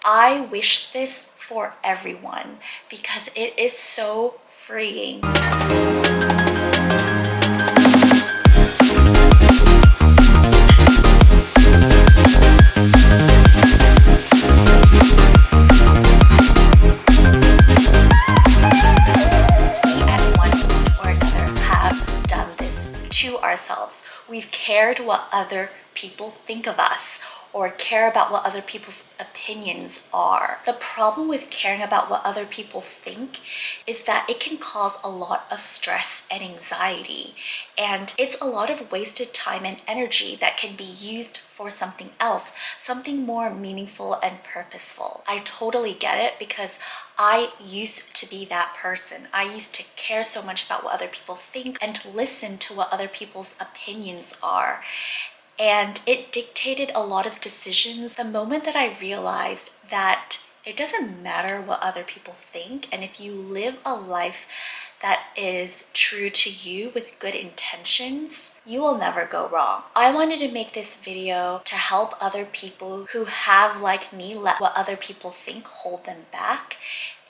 I wish this for everyone because it is so freeing. Ourselves. We've cared what other people think of us or care about what other people's opinions are. The problem with caring about what other people think is that it can cause a lot of stress and anxiety, and it's a lot of wasted time and energy that can be used for something else, something more meaningful and purposeful. I totally get it because I used to be that person. I used to care so much about what other people think and to listen to what other people's opinions are. And it dictated a lot of decisions. The moment that I realized that it doesn't matter what other people think, and if you live a life that is true to you with good intentions, you will never go wrong. I wanted to make this video to help other people who have, like me, let what other people think hold them back.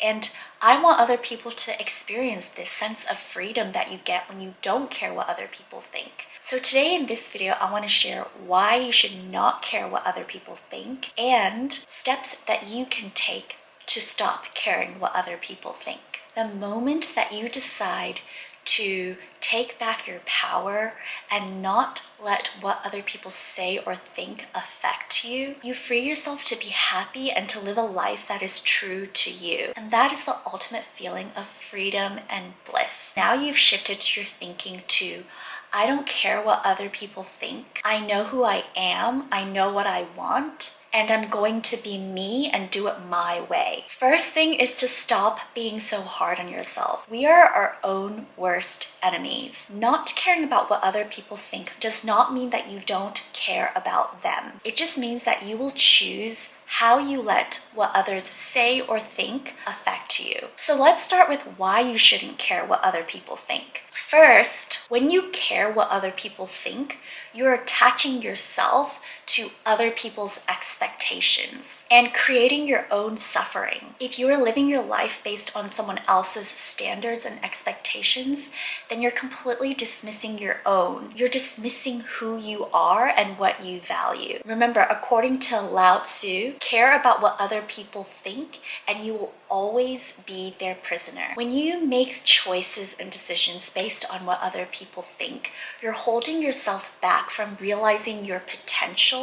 And I want other people to experience this sense of freedom that you get when you don't care what other people think. So today in this video, I want to share why you should not care what other people think and steps that you can take to stop caring what other people think. The moment that you decide to take back your power and not let what other people say or think affect you, you free yourself to be happy and to live a life that is true to you. And that is the ultimate feeling of freedom and bliss. Now you've shifted your thinking to, I don't care what other people think. I know who I am. I know what I want. And I'm going to be me and do it my way. First thing is to stop being so hard on yourself. We are our own worst enemies. Not caring about what other people think does not mean that you don't care about them. It just means that you will choose how you let what others say or think affect you. So let's start with why you shouldn't care what other people think. First, when you care what other people think, you're attaching yourself to other people's expectations and creating your own suffering. If you are living your life based on someone else's standards and expectations, then you're completely dismissing your own. You're dismissing who you are and what you value. Remember, according to Lao Tzu, care about what other people think and you will always be their prisoner. When you make choices and decisions based on what other people think, you're holding yourself back from realizing your potential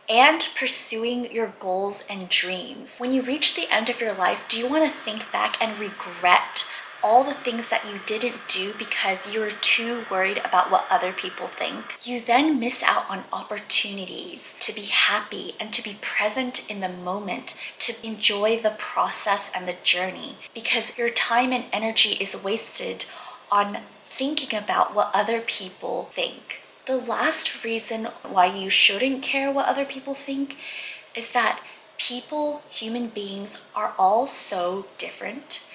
and pursuing your goals and dreams. When you reach the end of your life, do you want to think back and regret all the things that you didn't do because you were too worried about what other people think? You then miss out on opportunities to be happy and to be present in the moment, to enjoy the process and the journey, because your time and energy is wasted on thinking about what other people think. The last reason why you shouldn't care what other people think is that people, human beings, are all so different.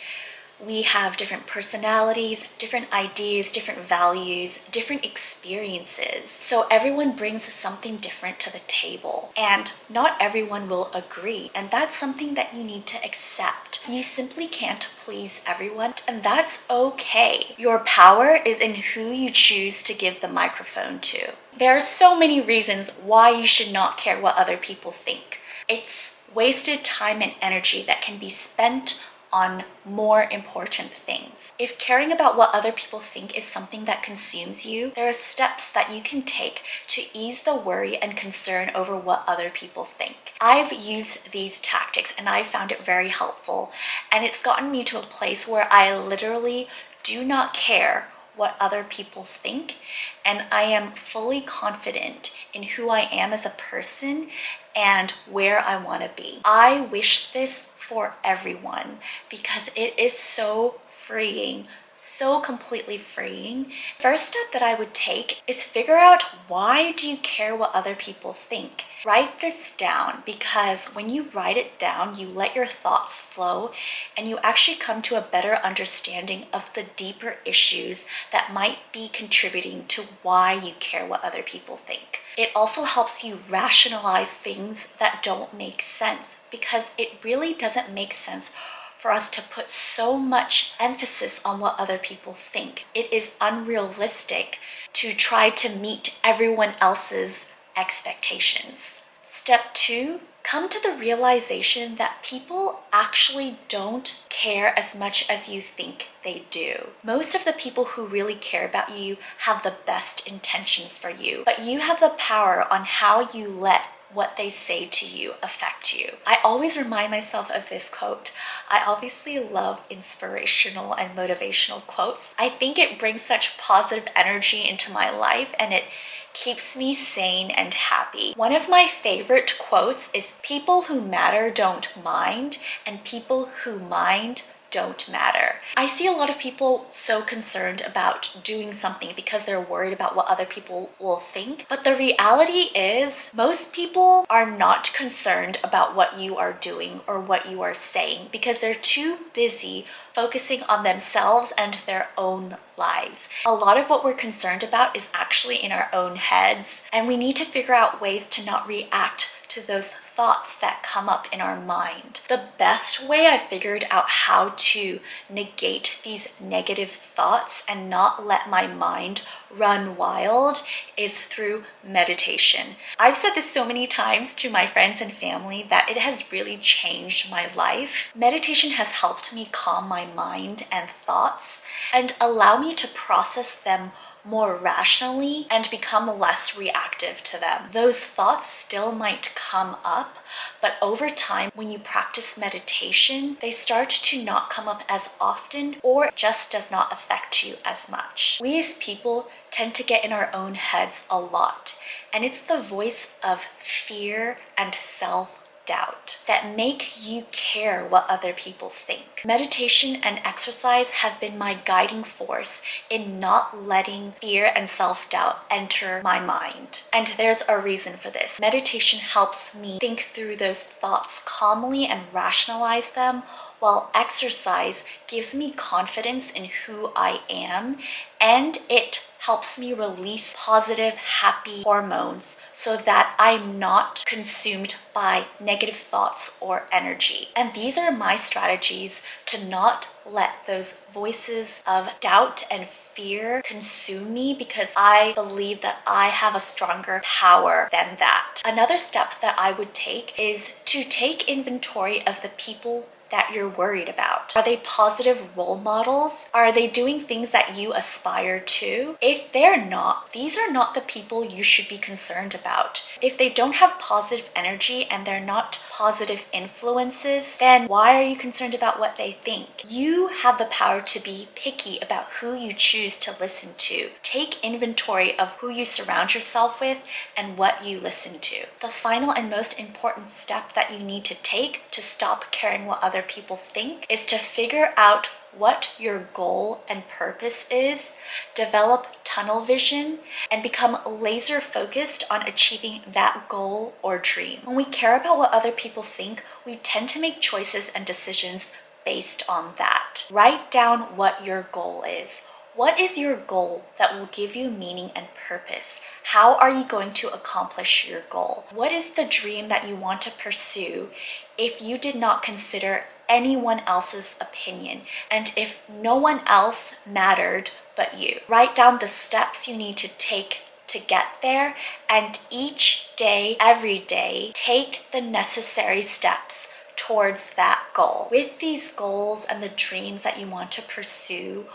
We have different personalities, different ideas, different values, different experiences. So everyone brings something different to the table, and not everyone will agree. And that's something that you need to accept. You simply can't please everyone, and that's okay. Your power is in who you choose to give the microphone to. There are so many reasons why you should not care what other people think. It's wasted time and energy that can be spent on more important things. If caring about what other people think is something that consumes you, there are steps that you can take to ease the worry and concern over what other people think. I've used these tactics and I found it very helpful, and it's gotten me to a place where I literally do not care what other people think, and I am fully confident in who I am as a person and where I want to be. I wish this for everyone because it is so freeing, so completely freeing. First step that I would take is figure out, why do you care what other people think? Write this down, because when you write it down, you let your thoughts flow and you actually come to a better understanding of the deeper issues that might be contributing to why you care what other people think. It also helps you rationalize things that don't make sense, because it really doesn't make sense for us to put so much emphasis on what other people think. It is unrealistic to try to meet everyone else's expectations. Step 2, come to the realization that people actually don't care as much as you think they do. Most of the people who really care about you have the best intentions for you, but you have the power on how you let what they say to you affect you. I always remind myself of this quote. I obviously love inspirational and motivational quotes. I think it brings such positive energy into my life, and it keeps me sane and happy. One of my favorite quotes is, "People who matter don't mind, and people who mind don't matter." I see a lot of people so concerned about doing something because they're worried about what other people will think. But the reality is, most people are not concerned about what you are doing or what you are saying, because they're too busy focusing on themselves and their own lives. A lot of what we're concerned about is actually in our own heads, and we need to figure out ways to not react to those thoughts that come up in our mind. The best way I figured out how to negate these negative thoughts and not let my mind run wild is through meditation. I've said this so many times to my friends and family that it has really changed my life. Meditation has helped me calm my mind and thoughts and allow me to process them more rationally and become less reactive to them. Those thoughts still might come up, but over time, when you practice meditation, they start to not come up as often, or it just does not affect you as much. We as people tend to get in our own heads a lot, and it's the voice of fear and self-doubt that make you care what other people think. Meditation and exercise have been my guiding force in not letting fear and self-doubt enter my mind. And there's a reason for this. Meditation helps me think through those thoughts calmly and rationalize them, while exercise gives me confidence in who I am, and it helps me release positive, happy hormones so that I'm not consumed by negative thoughts or energy. And these are my strategies to not let those voices of doubt and fear consume me, because I believe that I have a stronger power than that. Another step that I would take is to take inventory of the people that you're worried about. Are they positive role models? Are they doing things that you aspire to? If they're not, these are not the people you should be concerned about. If they don't have positive energy and they're not positive influences, then why are you concerned about what they think? You have the power to be picky about who you choose to listen to. Take inventory of who you surround yourself with and what you listen to. The final and most important step that you need to take to stop caring what other people think is to figure out what your goal and purpose is, develop tunnel vision, and become laser focused on achieving that goal or dream. When we care about what other people think, we tend to make choices and decisions based on that. Write down what your goal is. What is your goal that will give you meaning and purpose? How are you going to accomplish your goal? What is the dream that you want to pursue if you did not consider anyone else's opinion, and if no one else mattered but you? Write down the steps you need to take to get there, and each day, every day, take the necessary steps towards that goal. With these goals and the dreams that you want to pursue,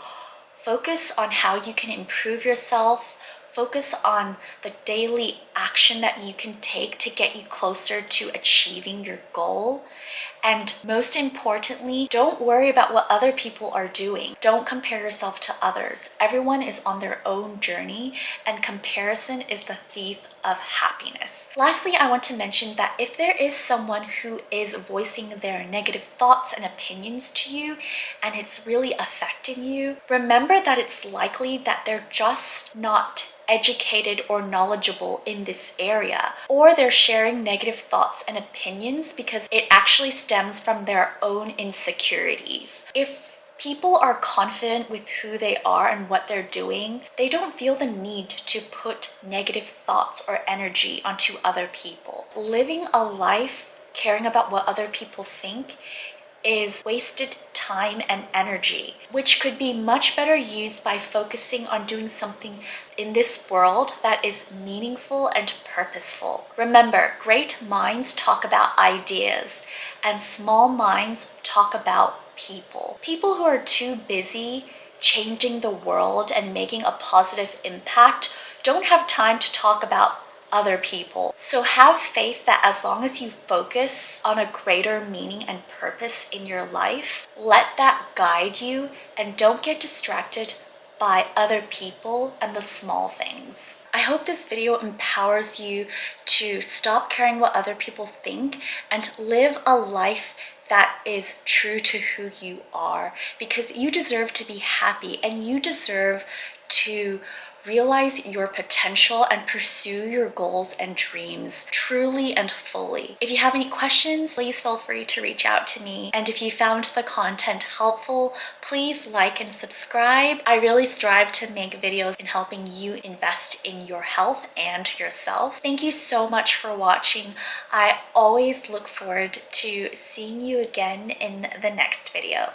focus on how you can improve yourself. Focus on the daily action that you can take to get you closer to achieving your goal. And most importantly, don't worry about what other people are doing. Don't compare yourself to others. Everyone is on their own journey, and comparison is the thief of happiness. Lastly, I want to mention that if there is someone who is voicing their negative thoughts and opinions to you and it's really affecting you, remember that it's likely that they're just not educated or knowledgeable in this area, or they're sharing negative thoughts and opinions because it actually stems from their own insecurities. If people are confident with who they are and what they're doing, they don't feel the need to put negative thoughts or energy onto other people. Living a life caring about what other people think is wasted time and energy, which could be much better used by focusing on doing something in this world that is meaningful and purposeful. Remember, great minds talk about ideas, and small minds talk about people. People who are too busy changing the world and making a positive impact don't have time to talk about other people. So have faith that as long as you focus on a greater meaning and purpose in your life, let that guide you and don't get distracted by other people and the small things. I hope this video empowers you to stop caring what other people think and live a life that is true to who you are, because you deserve to be happy and you deserve to realize your potential and pursue your goals and dreams truly and fully. If you have any questions, please feel free to reach out to me. And if you found the content helpful, please like and subscribe. I really strive to make videos in helping you invest in your health and yourself. Thank you so much for watching. I always look forward to seeing you again in the next video.